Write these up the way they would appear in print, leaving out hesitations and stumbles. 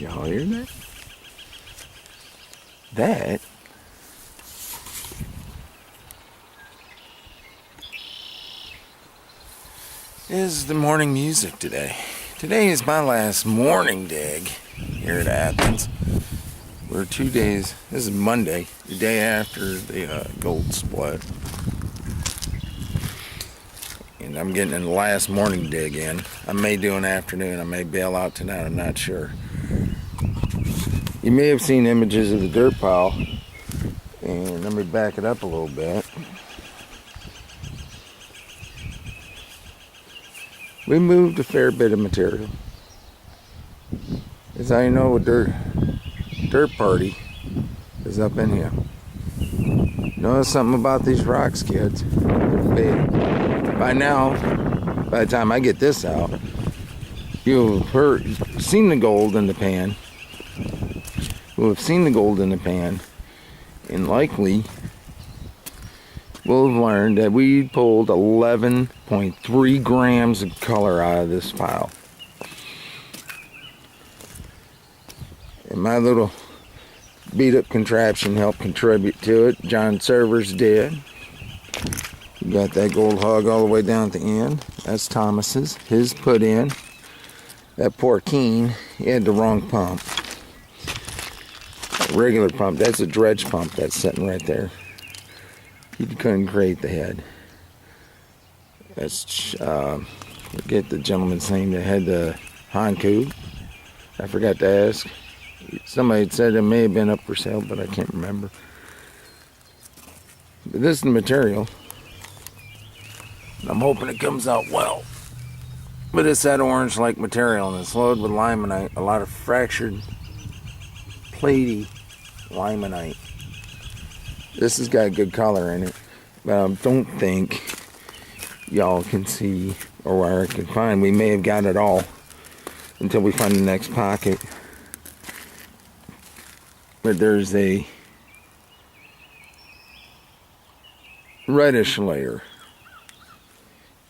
Y'all hear that? That is the morning music today. Today is my last morning dig here at Athens. We're 2 days, this is Monday, the day after the gold split. And I'm getting the last morning dig in. I may do an afternoon, I may bail out tonight, I'm not sure. You may have seen images of the dirt pile, and let me back it up a little bit. We moved a fair bit of material. As I know, a dirt party is up in here. Notice something about these rocks, kids. They're big. By now, by the time I get this out, you'll have seen the gold in the pan. We'll have seen the gold in the pan, and likely we'll have learned that we pulled 11.3 grams of color out of this pile. And my little beat up contraption helped contribute to it. John Servers did. You got that gold hug all the way down at the end. That's Thomas's. His put in. That poor Keen, he had the wrong pump. A regular pump. That's a dredge pump that's sitting right there. He couldn't create the head. That's, forget the gentleman's name that had the Hanku. I forgot to ask. Somebody had said it may have been up for sale, but I can't remember. But this is the material. I'm hoping it comes out well. But it's that orange-like material, and it's loaded with limonite, a lot of fractured, platy limonite. This has got good color in it, but I don't think y'all can see, or where I can find. We may have got it all until we find the next pocket. But there's a reddish layer.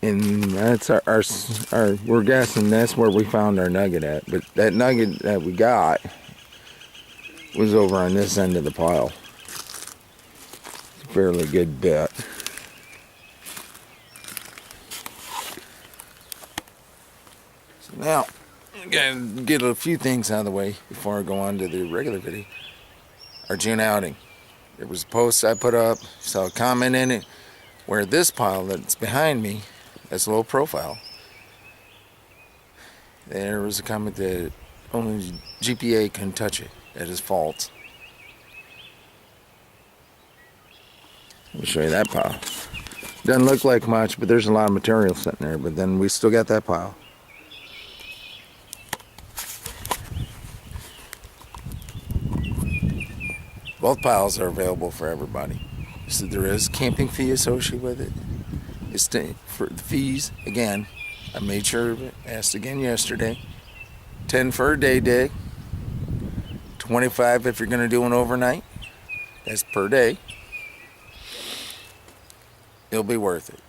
And that's our, we're guessing that's where we found our nugget at. But that nugget that we got was over on this end of the pile. It's a fairly good bit. So now, I'm going to get a few things out of the way before I go on to the regular video. Our June outing. There was a post I put up, saw a comment in it, where this pile that's behind me, that's low profile. There was a comment that only GPA can touch it. That is false. Let me show you that pile. Doesn't look like much, but there's a lot of material sitting there. But then we still got that pile. Both piles are available for everybody. So there is a camping fee associated with it. It's for the fees, again, I made sure of it, asked again yesterday. 10 for a day dig. 25 if you're going to do an overnight. That's per day. It'll be worth it.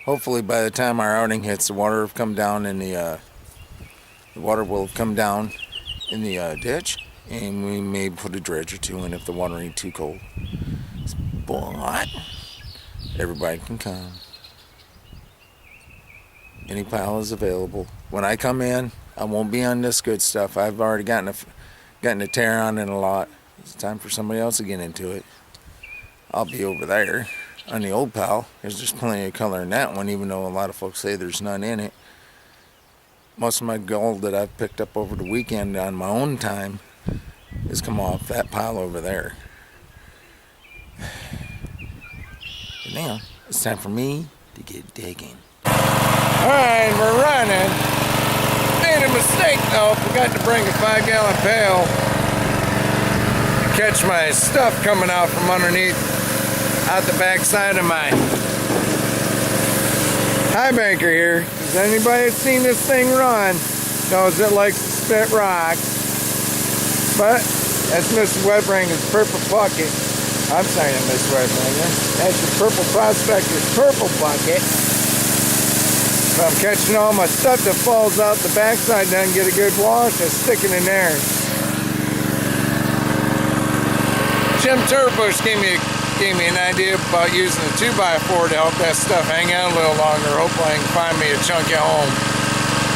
Hopefully by the time our outing hits, the water will come down in the water will have come down in the ditch, and we may put a dredge or two in if the water ain't too cold. But everybody can come. Any pile is available. When I come in, I won't be on this good stuff. I've already gotten a tear on it a lot. It's time for somebody else to get into it. I'll be over there on the old pile. There's just plenty of color in that one, even though a lot of folks say there's none in it. Most of my gold that I've picked up over the weekend on my own time has come off that pile over there. But now, it's time for me to get digging. Alright, we're running. Made a mistake though, forgot to bring a 5-gallon pail to catch my stuff coming out from underneath, out the back side of my high banker here. Has anybody seen this thing run knows it likes to spit rock. But that's Mr. Webringer's purple bucket. I'm saying Mr. Webringer. That's your purple prospector's purple bucket. If I'm catching all my stuff that falls out the backside, doesn't get a good wash, I stick it in there. Jim Turbush gave me an idea about using a 2x4 to help that stuff hang out a little longer. Hopefully I can find me a chunk at home,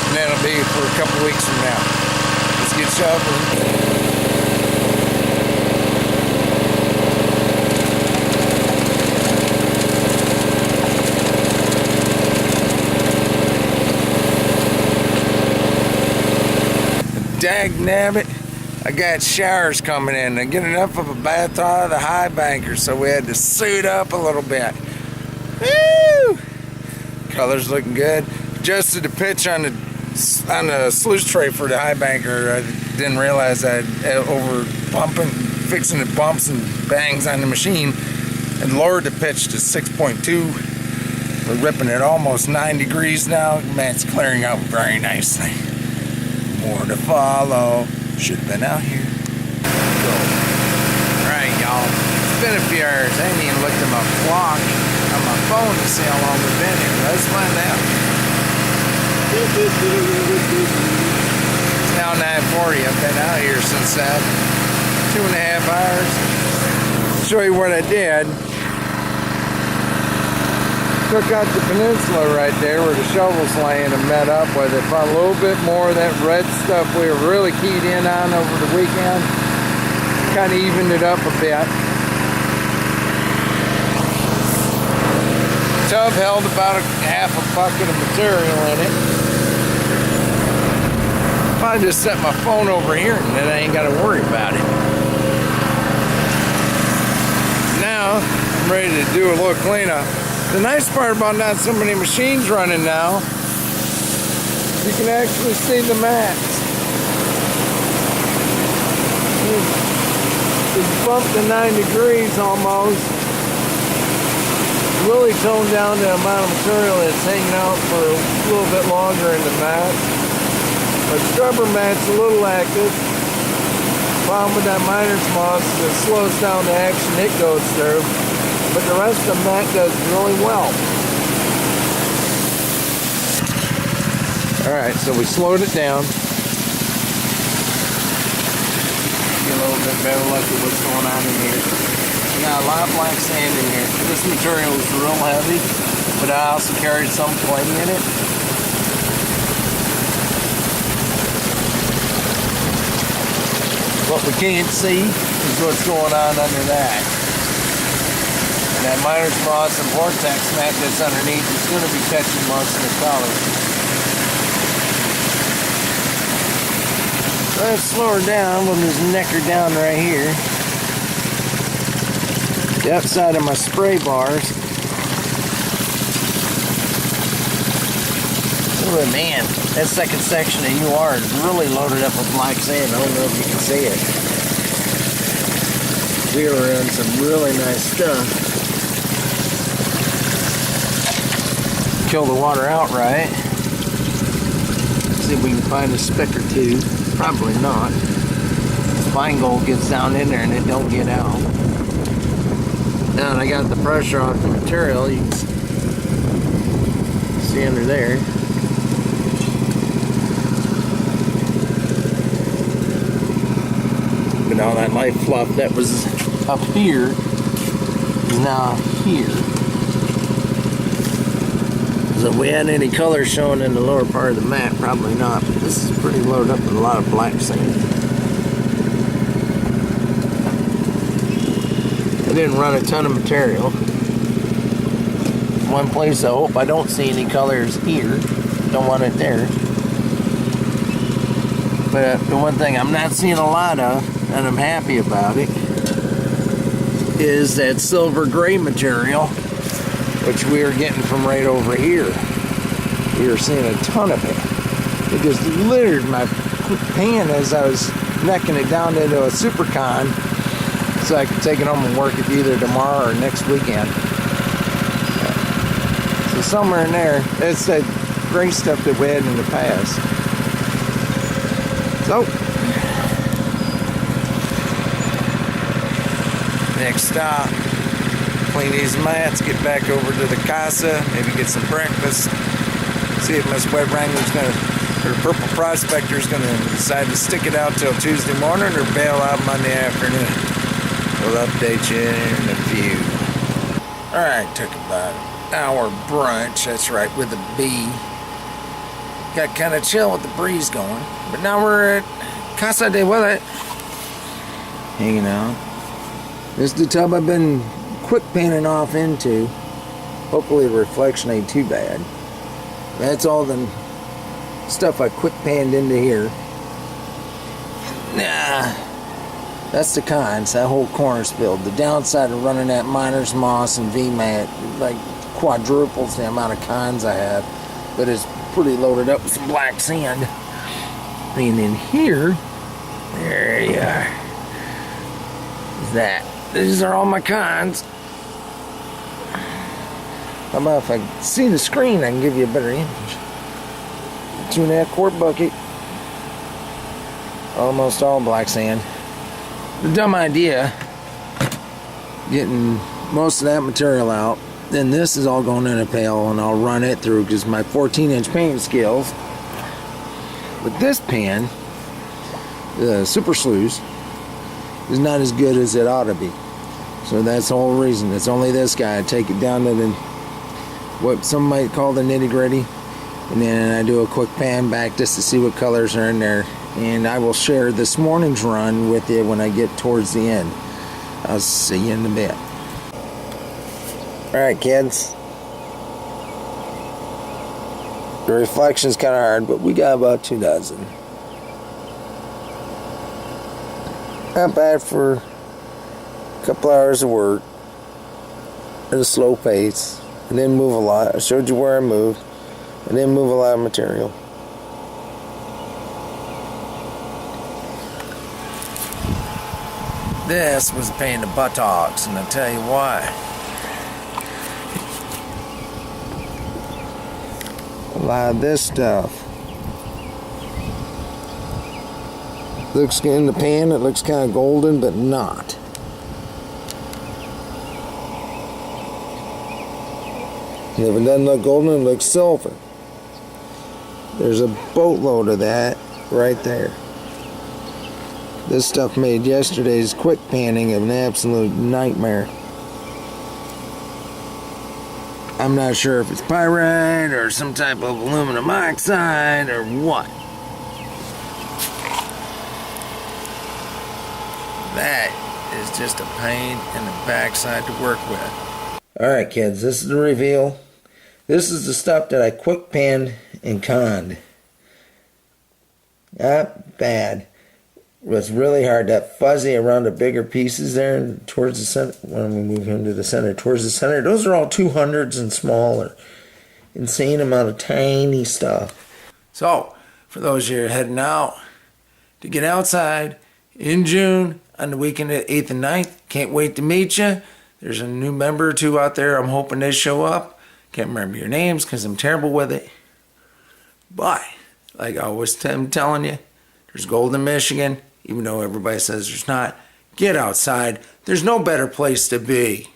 and that'll be for a couple weeks from now. Let's get shoveling. Dag nabbit, I got showers coming in. I get enough of a bath out of the high banker, so we had to suit up a little bit. Woo! Color's looking good. Adjusted the pitch on the sluice tray for the high banker. I didn't realize I over bumping, fixing the bumps and bangs on the machine, and lowered the pitch to 6.2. We're ripping it almost 9 degrees now. Man, it's clearing out very nicely. More to follow. Should have been out here. Go. Alright, y'all. It's been a few hours. I ain't even looked at my clock on my phone to see how long we've been here. Let's find out. It's now 9:40. I've been out here since 2.5 hours. I'll show you what I did. Took out the peninsula right there where the shovel's laying and met up with it. Found a little bit more of that red stuff we were really keyed in on over the weekend. Kind of evened it up a bit. Tub held about half a bucket of material in it. If I just set my phone over here and then I ain't got to worry about it. Now I'm ready to do a little cleanup. The nice part about not so many machines running now, you can actually see the mats. It's bumped to 9 degrees almost. Really toned down the amount of material that's hanging out for a little bit longer in the mat. But scrubber mat's a little active. Problem with that miner's moss is it slows down the action it goes through. But the rest of the mat does really well. Alright, so we slowed it down. Get a little bit better look at what's going on in here. We got a lot of black sand in here. This material is real heavy, but I also carried some clay in it. What we can't see is what's going on under that. And that miner's moss and vortex mat that's underneath is going to be catching most of the color. Let's slow her down. We'll just neck her down right here. The outside of my spray bars. Oh man, that second section of UR is really loaded up with black sand. I don't know if you can see it. We were in some really nice stuff. Kill the water outright. See if we can find a speck or two. Probably not. Fine gold gets down in there and it don't get out. Now that I got the pressure off the material, you can see under there. But all that light fluff that was up here is now here. So if we had any color showing in the lower part of the mat, probably not, but this is pretty loaded up with a lot of black sand. I didn't run a ton of material. One place I hope I don't see any colors here. Don't want it there. But the one thing I'm not seeing a lot of, and I'm happy about it, is that silver gray material, which we are getting from right over here. We are seeing a ton of it. It just littered my pan as I was necking it down into a supercon so I could take it home and work it either tomorrow or next weekend. So somewhere in there, it's that gray stuff that we had in the past. So, next stop. Clean these mats, get back over to the casa, maybe get some breakfast, see if my sweat wrangler's or purple prospector's gonna decide to stick it out till Tuesday morning or bail out Monday afternoon. We'll update you in a few. Alright, took about an hour brunch, that's right, with a bee. Got kind of chill with the breeze going, but now we're at Casa de Willet, hanging out. This is the tub I've been quick painting off into. Hopefully the reflection ain't too bad. That's all the stuff I quick panned into here. Nah, that's the cons. That whole corner's filled. The downside of running that miner's moss and VMAT like quadruples the amount of cons I have, but it's pretty loaded up with some black sand. And in here, there you are. These are all my cons. How about if I see the screen, I can give you a better image. 2.5 quart bucket. Almost all black sand. The dumb idea, getting most of that material out. Then this is all going in a pail and I'll run it through because my 14-inch painting skills. But this pan, the Super Sluice, is not as good as it ought to be. So that's the whole reason. It's only this guy. I take it down to the, what some might call the nitty-gritty, and then I do a quick pan back just to see what colors are in there. And I will share this morning's run with you when I get towards the end. I'll see you in a bit. Alright, kids. The reflection's kind of hard, but we got about 2 dozen. Not bad for a couple hours of work at a slow pace. I didn't move a lot. I showed you where I moved. I didn't move a lot of material. This was a pain in the buttocks, and I'll tell you why. A lot of this stuff looks in the pan, it looks kind of golden, but not. And if it doesn't look golden, it looks silver. There's a boatload of that right there. This stuff made yesterday's quick panning an absolute nightmare. I'm not sure if it's pyrite or some type of aluminum oxide or what. That is just a pain in the backside to work with. Alright kids, this is the reveal. This is the stuff that I quick panned and conned. Not bad. It was really hard. That fuzzy around the bigger pieces there and towards the center. When we move him to the center, towards the center, those are all 200s and smaller. Insane amount of tiny stuff. So, for those of you heading out to get outside in June on the weekend of 8th and 9th, can't wait to meet you. There's a new member or two out there. I'm hoping they show up. Can't remember your names because I'm terrible with it. But, like I always am telling you, there's gold in Michigan. Even though everybody says there's not, get outside. There's no better place to be.